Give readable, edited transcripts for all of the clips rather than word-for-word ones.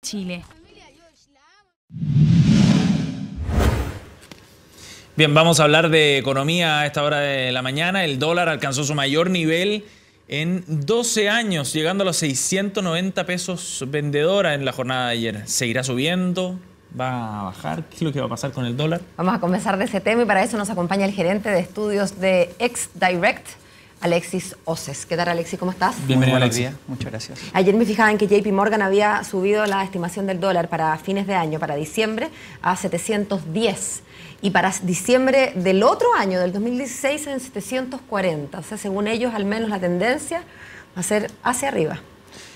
Chile. Bien, vamos a hablar de economía a esta hora de la mañana. El dólar alcanzó su mayor nivel en 12 años, llegando a los 690 pesos vendedora en la jornada de ayer. ¿Seguirá subiendo? ¿Va a bajar? ¿Qué es lo que va a pasar con el dólar? Vamos a conversar de ese tema y para eso nos acompaña el gerente de estudios de XDirect, Alexis Oces. ¿Qué tal, Alexis? ¿Cómo estás? Bienvenido, Buenos Alexis. días, muchas gracias. Ayer me fijaba en que JP Morgan había subido la estimación del dólar para fines de año, para diciembre, a 710. Y para diciembre del otro año, del 2016, en 740. O sea, según ellos, al menos la tendencia va a ser hacia arriba.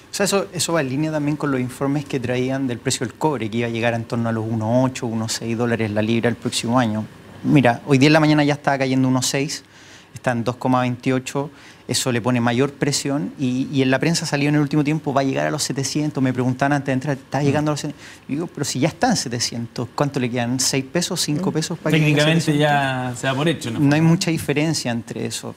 O sea, eso va en línea también con los informes que traían del precio del cobre, que iba a llegar en torno a los 1,8, 1,6 dólares la libra el próximo año. Mira, hoy día en la mañana ya estaba cayendo 1,6, está en 2,28, eso le pone mayor presión y en la prensa salió en el último tiempo, va a llegar a los 700, me preguntaban antes de entrar, ¿está llegando a los 700? Yo digo, pero si ya está en 700, ¿cuánto le quedan? ¿6 pesos, 5 pesos? Para Técnicamente ya se da por hecho, ¿no? No hay mucha diferencia entre eso.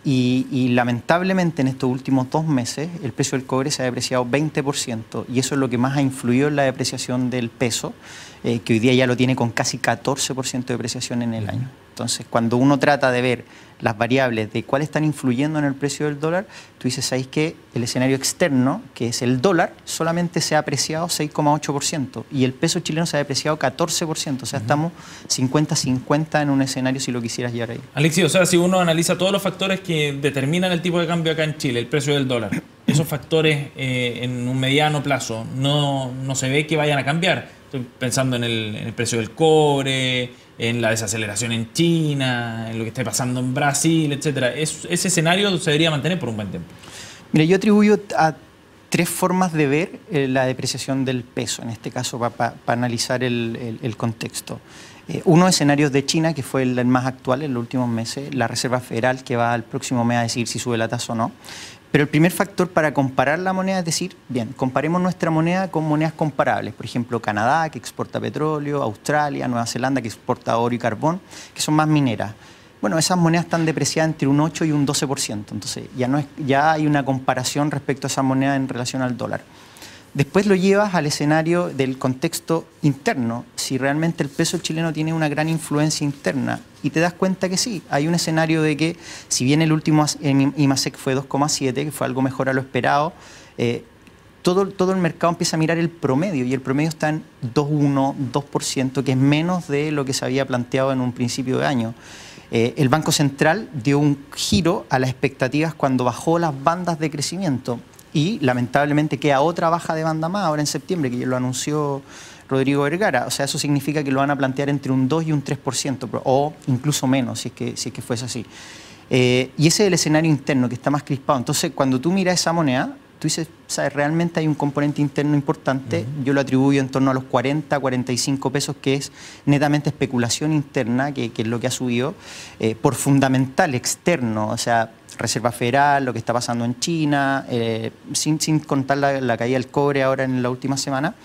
Y lamentablemente en estos últimos 2 meses el precio del cobre se ha depreciado 20% y eso es lo que más ha influido en la depreciación del peso, que hoy día ya lo tiene con casi 14% de depreciación en el año. Entonces, cuando uno trata de ver las variables de cuáles están influyendo en el precio del dólar, tú dices, ¿sabéis que el escenario externo, que es el dólar, solamente se ha apreciado 6,8% y el peso chileno se ha depreciado 14%? O sea, estamos 50-50 en un escenario si lo quisieras llevar ahí. Alexis, o sea, si uno analiza todos los factores que determinan el tipo de cambio acá en Chile, el precio del dólar, esos factores en un mediano plazo no se ve que vayan a cambiar. Estoy pensando en el precio del cobre, en la desaceleración en China, en lo que esté pasando en Brasil, etcétera. Ese escenario se debería mantener por un buen tiempo. Mira, yo atribuyo a 3 formas de ver la depreciación del peso, en este caso para analizar el contexto. Uno, escenarios de China, que fue el más actual en los últimos meses, la Reserva Federal, que va al próximo mes a decidir si sube la tasa o no. Pero el primer factor para comparar la moneda es decir, bien, comparemos nuestra moneda con monedas comparables. Por ejemplo, Canadá, que exporta petróleo, Australia, Nueva Zelanda, que exporta oro y carbón, que son más mineras. Bueno, esas monedas están depreciadas entre un 8 y un 12%. Entonces, ya hay una comparación respecto a esas monedas en relación al dólar. Después lo llevas al escenario del contexto interno, si realmente el peso chileno tiene una gran influencia interna y te das cuenta que sí, hay un escenario de que si bien el último IMASEC fue 2,7, que fue algo mejor a lo esperado, todo el mercado empieza a mirar el promedio y el promedio está en 2,1, 2%, que es menos de lo que se había planteado en un principio de año. El Banco Central dio un giro a las expectativas cuando bajó las bandas de crecimiento. Y lamentablemente queda otra baja de banda más ahora en septiembre, que ya lo anunció Rodrigo Vergara. O sea, eso significa que lo van a plantear entre un 2 y un 3%, o incluso menos, si es que fuese así. Y ese es el escenario interno, que está más crispado. Entonces, cuando tú miras esa moneda, tú dices, ¿sabes? Realmente hay un componente interno importante. Yo lo atribuyo en torno a los 40, 45 pesos, que es netamente especulación interna, que es lo que ha subido, por fundamental externo, o sea, Reserva Federal, lo que está pasando en China, sin contar la caída del cobre ahora en la última semana.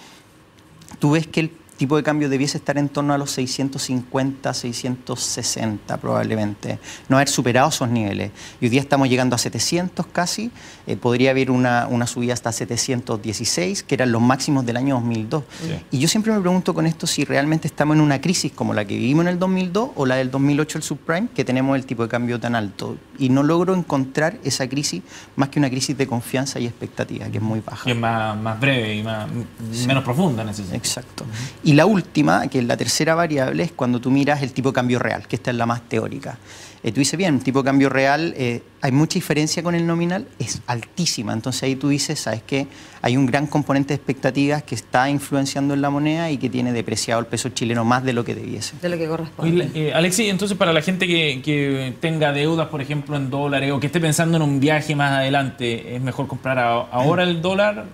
Tú ves que el tipo de cambio debiese estar en torno a los 650, 660 probablemente, no haber superado esos niveles. Y hoy día estamos llegando a 700 casi, podría haber una subida hasta 716, que eran los máximos del año 2002. Sí. Y yo siempre me pregunto con esto si realmente estamos en una crisis como la que vivimos en el 2002 o la del 2008, el subprime, que tenemos el tipo de cambio tan alto. Y no logro encontrar esa crisis más que una crisis de confianza y expectativa, que es muy baja. Que es más breve y menos profunda en ese sentido. Exacto. Y la última, que es la tercera variable, es cuando tú miras el tipo de cambio real, que esta es la más teórica. Tú dices, bien, tipo de cambio real, hay mucha diferencia con el nominal, es altísima. Entonces ahí tú dices, ¿sabes qué? Hay un gran componente de expectativas que está influenciando en la moneda y que tiene depreciado el peso chileno más de lo que debiese. De lo que corresponde. Alexis, entonces para la gente que tenga deudas, por ejemplo, en dólares o que esté pensando en un viaje más adelante, ¿es mejor comprar ahora el dólar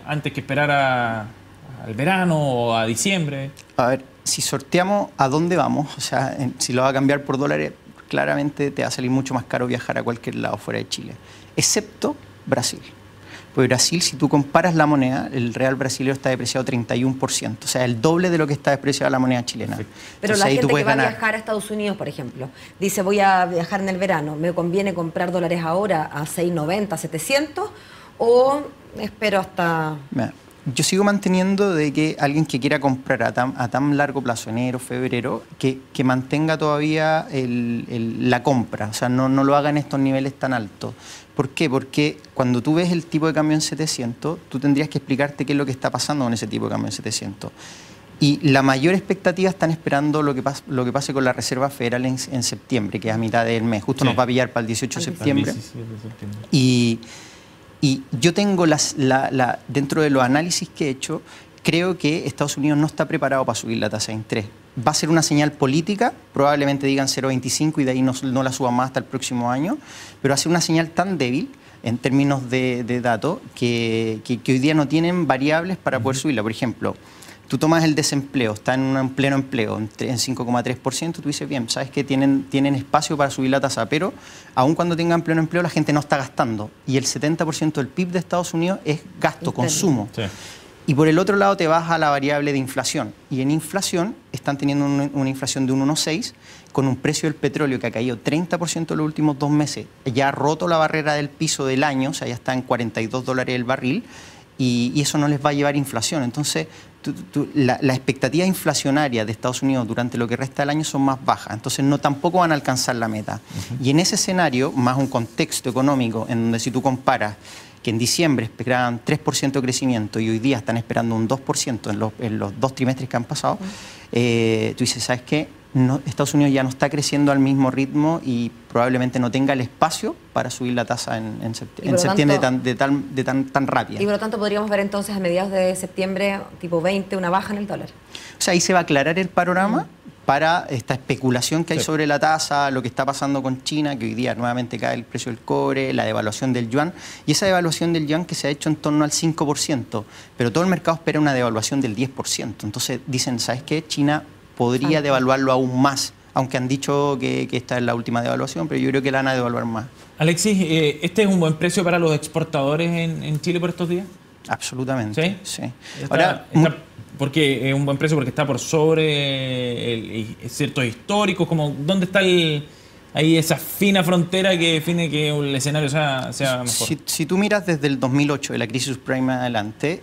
antes que esperar al verano o a diciembre? A ver, si sorteamos a dónde vamos, o sea, si lo va a cambiar por dólares, claramente te va a salir mucho más caro viajar a cualquier lado fuera de Chile, excepto Brasil. Porque Brasil, si tú comparas la moneda, el real brasileño está depreciado 31%, o sea, el doble de lo que está depreciada la moneda chilena. Pero entonces, la gente que va a ganar. viajar a Estados Unidos, por ejemplo, dice, voy a viajar en el verano, ¿me conviene comprar dólares ahora a 6.90, 700 o espero hasta...? Yo sigo manteniendo de que alguien que quiera comprar a tan largo plazo, enero, febrero, que mantenga todavía la compra, o sea, no lo haga en estos niveles tan altos. ¿Por qué? Porque cuando tú ves el tipo de cambio en 700, tú tendrías que explicarte qué es lo que está pasando con ese tipo de cambio en 700. Y la mayor expectativa están esperando lo que pase con la Reserva Federal en septiembre, que es a mitad del mes. Justo nos va a pillar para el 18 de septiembre. Y yo tengo dentro de los análisis que he hecho, creo que Estados Unidos no está preparado para subir la tasa de interés. Va a ser una señal política, probablemente digan 0,25 y de ahí no la suban más hasta el próximo año, pero va a ser una señal tan débil en términos de datos que hoy día no tienen variables para poder subirla. Por ejemplo, tú tomas el desempleo, está en un pleno empleo, en 5,3%, tú dices, bien, sabes que tienen espacio para subir la tasa, pero aun cuando tengan pleno empleo la gente no está gastando. Y el 70% del PIB de Estados Unidos es gasto, consumo. Sí. Y por el otro lado te vas a la variable de inflación. Y en inflación están teniendo una inflación de 1,6 con un precio del petróleo que ha caído 30% en los últimos 2 meses. Ya ha roto la barrera del piso del año, o sea, ya está en $42 el barril. Y eso no les va a llevar inflación. Entonces, la expectativa inflacionaria de Estados Unidos durante lo que resta del año son más bajas. Entonces, tampoco van a alcanzar la meta. Y en ese escenario, más un contexto económico en donde si tú comparas que en diciembre esperaban 3% de crecimiento y hoy día están esperando un 2% en los 2 trimestres que han pasado, tú dices, ¿sabes qué? Estados Unidos ya no está creciendo al mismo ritmo y probablemente no tenga el espacio para subir la tasa en septiembre tan rápida. Y por lo tanto podríamos ver entonces a mediados de septiembre, tipo 20, una baja en el dólar. O sea, ahí se va a aclarar el panorama para esta especulación que hay sobre la tasa, lo que está pasando con China, que hoy día nuevamente cae el precio del cobre, la devaluación del yuan, y esa devaluación del yuan que se ha hecho en torno al 5%, pero todo el mercado espera una devaluación del 10%. Entonces dicen, ¿sabes qué? China podría devaluarlo aún más, aunque han dicho que esta es la última devaluación, pero yo creo que la van a devaluar más. Alexis, ¿este es un buen precio para los exportadores en Chile por estos días? Absolutamente, sí. Porque es un buen precio porque está por sobre ciertos históricos, como ¿dónde está ahí esa fina frontera que define que el escenario sea mejor? Si tú miras desde el 2008, de la crisis subprime adelante,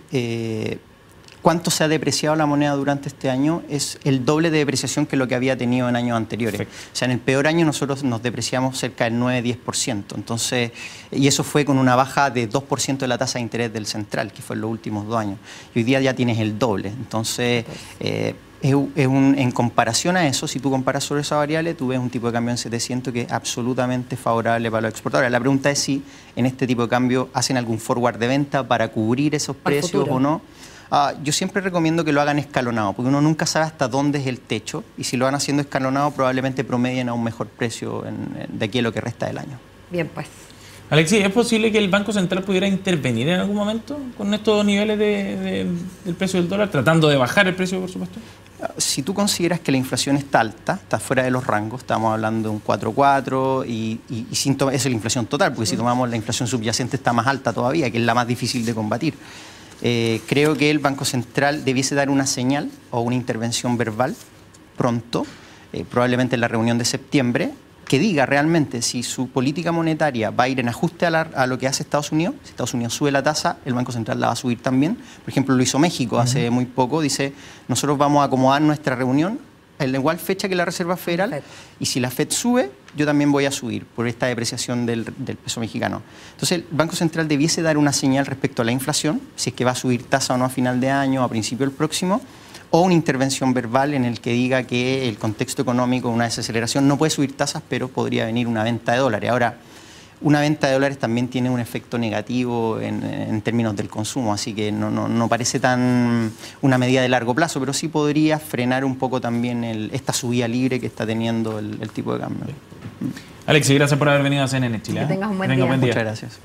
cuánto se ha depreciado la moneda durante este año es el doble de depreciación que lo que había tenido en años anteriores. Perfecto. O sea, en el peor año nosotros nos depreciamos cerca del 9-10%. Entonces, y eso fue con una baja de 2% de la tasa de interés del central, que fue en los últimos 2 años. Y hoy día ya tienes el doble. Entonces, en comparación a eso, si tú comparas sobre esa variable, tú ves un tipo de cambio en 700 que es absolutamente favorable para los exportadores. La pregunta es si en este tipo de cambio hacen algún forward de venta para cubrir esos precios o no. Yo siempre recomiendo que lo hagan escalonado, porque uno nunca sabe hasta dónde es el techo, y si lo van haciendo escalonado probablemente promedien a un mejor precio de aquí a lo que resta del año. Bien, pues. Alexis, ¿es posible que el Banco Central pudiera intervenir en algún momento con estos niveles del precio del dólar, tratando de bajar el precio, por supuesto? Si tú consideras que la inflación está alta, está fuera de los rangos, estamos hablando de un 4,4 y esa es la inflación total, porque si tomamos la inflación subyacente está más alta todavía, que es la más difícil de combatir. Creo que el Banco Central debiese dar una señal o una intervención verbal pronto, probablemente en la reunión de septiembre, que diga realmente si su política monetaria va a ir en ajuste a lo que hace Estados Unidos. Si Estados Unidos sube la tasa, el Banco Central la va a subir también. Por ejemplo, lo hizo México hace muy poco, dice, nosotros vamos a acomodar nuestra reunión en la igual fecha que la Reserva Federal, y si la FED sube, yo también voy a subir por esta depreciación del peso mexicano. Entonces, el Banco Central debiese dar una señal respecto a la inflación, si es que va a subir tasa o no a final de año o a principio del próximo, o una intervención verbal en el que diga que el contexto económico, una desaceleración, no puede subir tasas, pero podría venir una venta de dólares. Ahora, una venta de dólares también tiene un efecto negativo en términos del consumo, así que no parece tan una medida de largo plazo, pero sí podría frenar un poco también esta subida libre que está teniendo el tipo de cambio. Alexis, gracias por haber venido a CNN Chile. Que tengas un buen día. Muchas gracias.